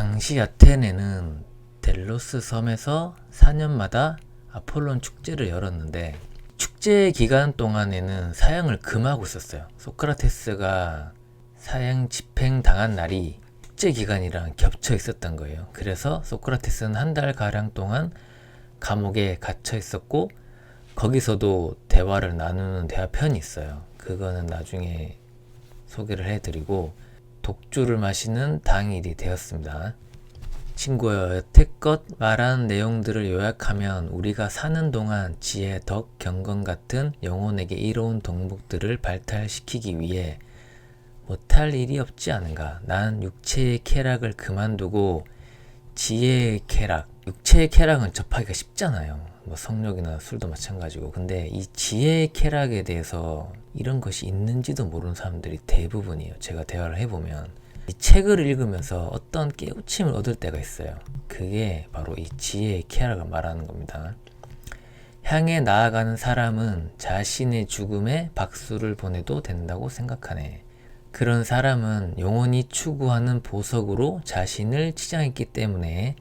당시 아테네는 델로스 섬에서 4년마다 아폴론 축제를 열었는데, 축제 기간 동안에는 사형을 금하고 있었어요. 소크라테스가 사형 집행 당한 날이 축제 기간이랑 겹쳐 있었던 거예요. 그래서 소크라테스는 한 달 가량 동안 감옥에 갇혀 있었고, 거기서도 대화를 나누는 대화편이 있어요. 그거는 나중에 소개를 해드리고, 독주를 마시는 당일이 되었습니다. 친구여, 여태껏 말한 내용들을 요약하면 우리가 사는 동안 지혜, 덕, 경건 같은 영혼에게 이로운 덕목들을 발달시키기 위해 못할 일이 없지 않은가. 난 육체의 쾌락을 그만두고 지혜의 쾌락, 육체의 쾌락은 접하기가 쉽잖아요. 뭐 성욕이나 술도 마찬가지고. 근데 이 지혜의 쾌락에 대해서 이런 것이 있는지도 모르는 사람들이 대부분이에요. 제가 대화를 해보면 이 책을 읽으면서 어떤 깨우침을 얻을 때가 있어요. 그게 바로 이 지혜의 쾌락을 말하는 겁니다. 향해 나아가는 사람은 자신의 죽음에 박수를 보내도 된다고 생각하네. 그런 사람은 영원히 추구하는 보석으로 자신을 치장했기 때문에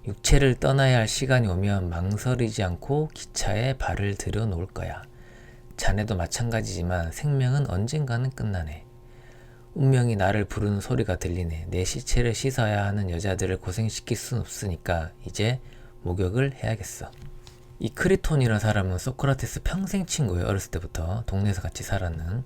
육체를 떠나야 할 시간이 오면 망설이지 않고 기차에 발을 들여 놓을 거야. 자네도 마찬가지지만 생명은 언젠가는 끝나네. 운명이 나를 부르는 소리가 들리네. 내 시체를 씻어야 하는 여자들을 고생시킬 순 없으니까 이제 목욕을 해야겠어. 이 크리톤이라는 사람은 소크라테스 평생 친구예요. 어렸을 때부터 동네에서 같이 살았는.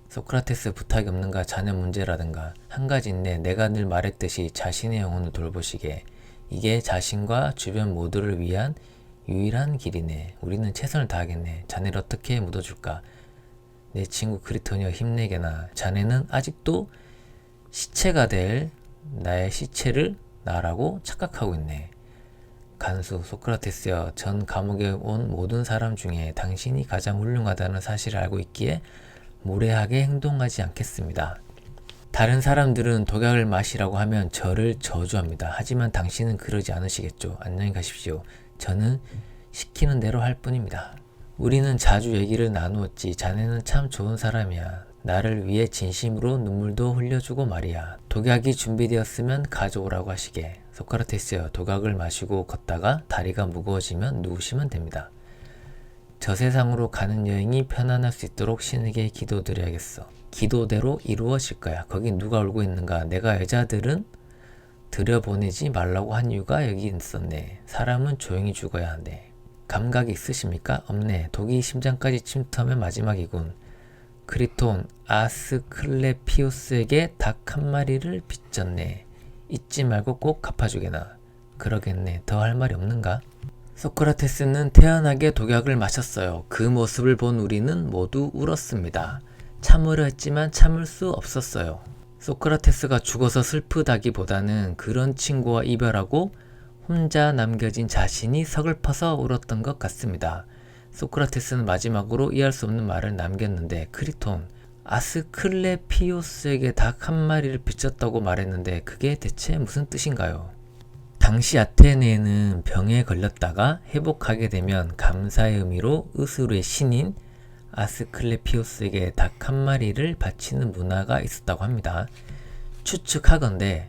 소크라테스 부탁이 없는가, 자녀 문제라든가. 한 가지인데, 내가 늘 말했듯이 자신의 영혼을 돌보시게. 이게 자신과 주변 모두를 위한 유일한 길이네. 우리는 최선을 다하겠네. 자네를 어떻게 묻어줄까? 내 친구 크리톤이여, 힘내게나. 자네는 아직도 시체가 될 나의 시체를 나라고 착각하고 있네. 간수 소크라테스여, 전 감옥에 온 모든 사람 중에 당신이 가장 훌륭하다는 사실을 알고 있기에 무례하게 행동하지 않겠습니다. 다른 사람들은 독약을 마시라고 하면 저를 저주합니다. 하지만 당신은 그러지 않으시겠죠. 안녕히 가십시오. 저는 시키는 대로 할 뿐입니다. 우리는 자주 얘기를 나누었지. 자네는 참 좋은 사람이야. 나를 위해 진심으로 눈물도 흘려주고 말이야. 독약이 준비되었으면 가져오라고 하시게. 소크라테스여, 독약을 마시고 걷다가 다리가 무거워지면 누우시면 됩니다. 저 세상으로 가는 여행이 편안할 수 있도록 신에게 기도드려야겠어. 기도대로 이루어질 거야. 거기 누가 울고 있는가? 내가 여자들은 들여보내지 말라고 한 이유가 여기 있었네. 사람은 조용히 죽어야 한대. 감각이 있으십니까? 없네. 독이 심장까지 침투하면 마지막이군. 크리톤, 아스클레피오스에게 닭 한 마리를 빚졌네. 잊지 말고 꼭 갚아주게나. 그러겠네. 더 할 말이 없는가? 소크라테스는 태연하게 독약을 마셨어요. 그 모습을 본 우리는 모두 울었습니다. 참으려 했지만 참을 수 없었어요. 소크라테스가 죽어서 슬프다기보다는 그런 친구와 이별하고 혼자 남겨진 자신이 서글퍼서 울었던 것 같습니다. 소크라테스는 마지막으로 이해할 수 없는 말을 남겼는데, 크리톤, 아스클레피오스에게 닭 한 마리를 빚졌다고 말했는데 그게 대체 무슨 뜻인가요? 당시 아테네에는 병에 걸렸다가 회복하게 되면 감사의 의미로 으스루의 신인 아스클레피오스에게 닭 한 마리를 바치는 문화가 있었다고 합니다. 추측하건대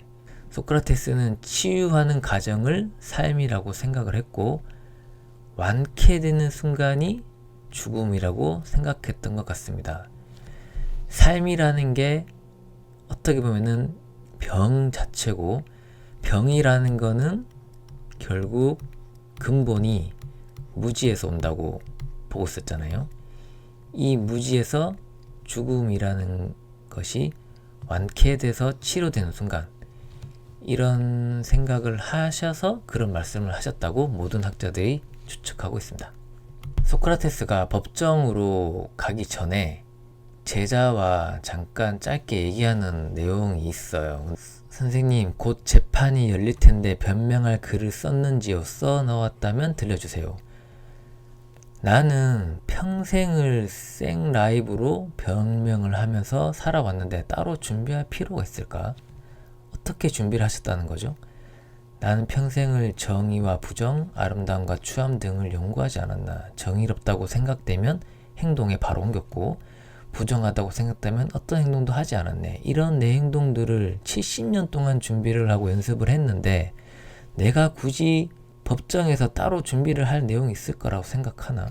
소크라테스는 치유하는 과정을 삶이라고 생각을 했고, 완쾌되는 순간이 죽음이라고 생각했던 것 같습니다. 삶이라는 게 어떻게 보면은 병 자체고, 병이라는 거는 결국 근본이 무지에서 온다고 보고 있었잖아요. 이 무지에서 죽음이라는 것이 완쾌돼서 치료되는 순간, 이런 생각을 하셔서 그런 말씀을 하셨다고 모든 학자들이 추측하고 있습니다. 소크라테스가 법정으로 가기 전에 제자와 잠깐 짧게 얘기하는 내용이 있어요. 선생님, 곧 재판이 열릴 텐데 변명할 글을 썼는지요? 써 넣었다면 들려주세요. 나는 평생을 생 라이브로 변명을 하면서 살아왔는데 따로 준비할 필요가 있을까? 어떻게 준비를 하셨다는 거죠? 나는 평생을 정의와 부정, 아름다움과 추함 등을 연구하지 않았나. 정의롭다고 생각되면 행동에 바로 옮겼고, 부정하다고 생각되면 어떤 행동도 하지 않았네. 이런 내 행동들을 70년 동안 준비를 하고 연습을 했는데 내가 굳이 법정에서 따로 준비를 할 내용이 있을 거라고 생각하나?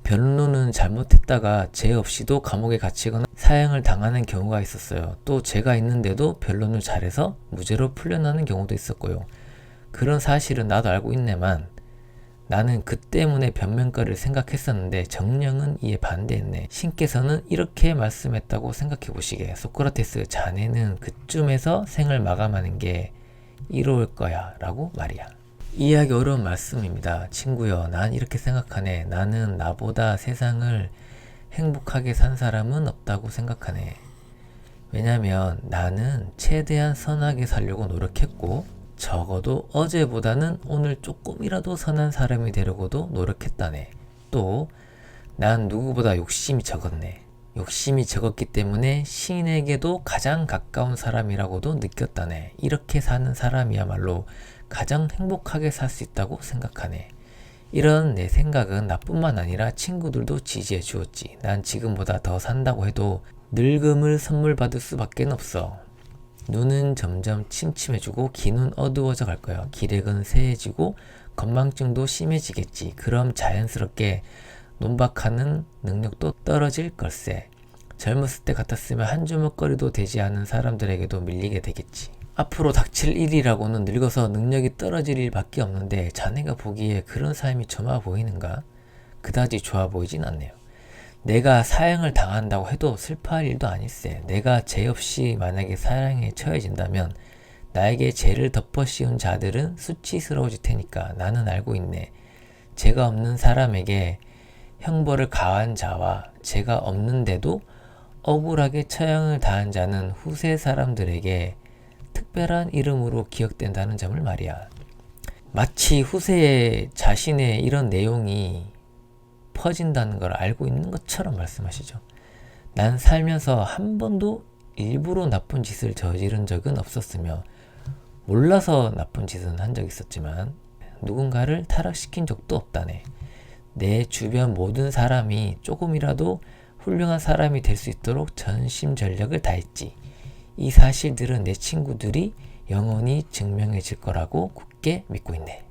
변론은 잘못했다가 죄 없이도 감옥에 갇히거나 사형을 당하는 경우가 있었어요. 또 죄가 있는데도 변론을 잘해서 무죄로 풀려나는 경우도 있었고요. 그런 사실은 나도 알고 있네만 나는 그 때문에 변명거리를 생각했었는데 정령은 이에 반대했네. 신께서는 이렇게 말씀했다고 생각해 보시게. 소크라테스, 자네는 그쯤에서 생을 마감하는 게 이로울 거야 라고 말이야. 이해하기 어려운 말씀입니다. 친구여, 난 이렇게 생각하네. 나는 나보다 세상을 행복하게 산 사람은 없다고 생각하네. 왜냐면 나는 최대한 선하게 살려고 노력했고 적어도 어제보다는 오늘 조금이라도 선한 사람이 되려고도 노력했다네. 또 난 누구보다 욕심이 적었네. 욕심이 적었기 때문에 신에게도 가장 가까운 사람이라고도 느꼈다네. 이렇게 사는 사람이야말로 가장 행복하게 살 수 있다고 생각하네. 이런 내 생각은 나뿐만 아니라 친구들도 지지해 주었지. 난 지금보다 더 산다고 해도 늙음을 선물 받을 수밖에 없어. 눈은 점점 침침해지고 귀는 어두워져 갈 거야. 기력은 쇠해지고 건망증도 심해지겠지. 그럼 자연스럽게 논박하는 능력도 떨어질 걸세. 젊었을 때 같았으면 한 주먹거리도 되지 않은 사람들에게도 밀리게 되겠지. 앞으로 닥칠 일이라고는 늙어서 능력이 떨어질 일밖에 없는데 자네가 보기에 그런 삶이 좋아 보이는가? 그다지 좋아 보이진 않네요. 내가 사형을 당한다고 해도 슬퍼할 일도 아닐세. 내가 죄 없이 만약에 사형에 처해진다면 나에게 죄를 덮어 씌운 자들은 수치스러워질 테니까 나는 알고 있네. 죄가 없는 사람에게 형벌을 가한 자와 죄가 없는데도 억울하게 처형을 당한 자는 후세 사람들에게 특별한 이름으로 기억된다는 점을 말이야. 마치 후세에 자신의 이런 내용이 퍼진다는 걸 알고 있는 것처럼 말씀하시죠. 난 살면서 한 번도 일부러 나쁜 짓을 저지른 적은 없었으며 몰라서 나쁜 짓은 한 적 있었지만 누군가를 타락시킨 적도 없다네. 내 주변 모든 사람이 조금이라도 훌륭한 사람이 될 수 있도록 전심전력을 다했지. 이 사실들은 내 친구들이 영원히 증명해질 거라고 굳게 믿고 있네.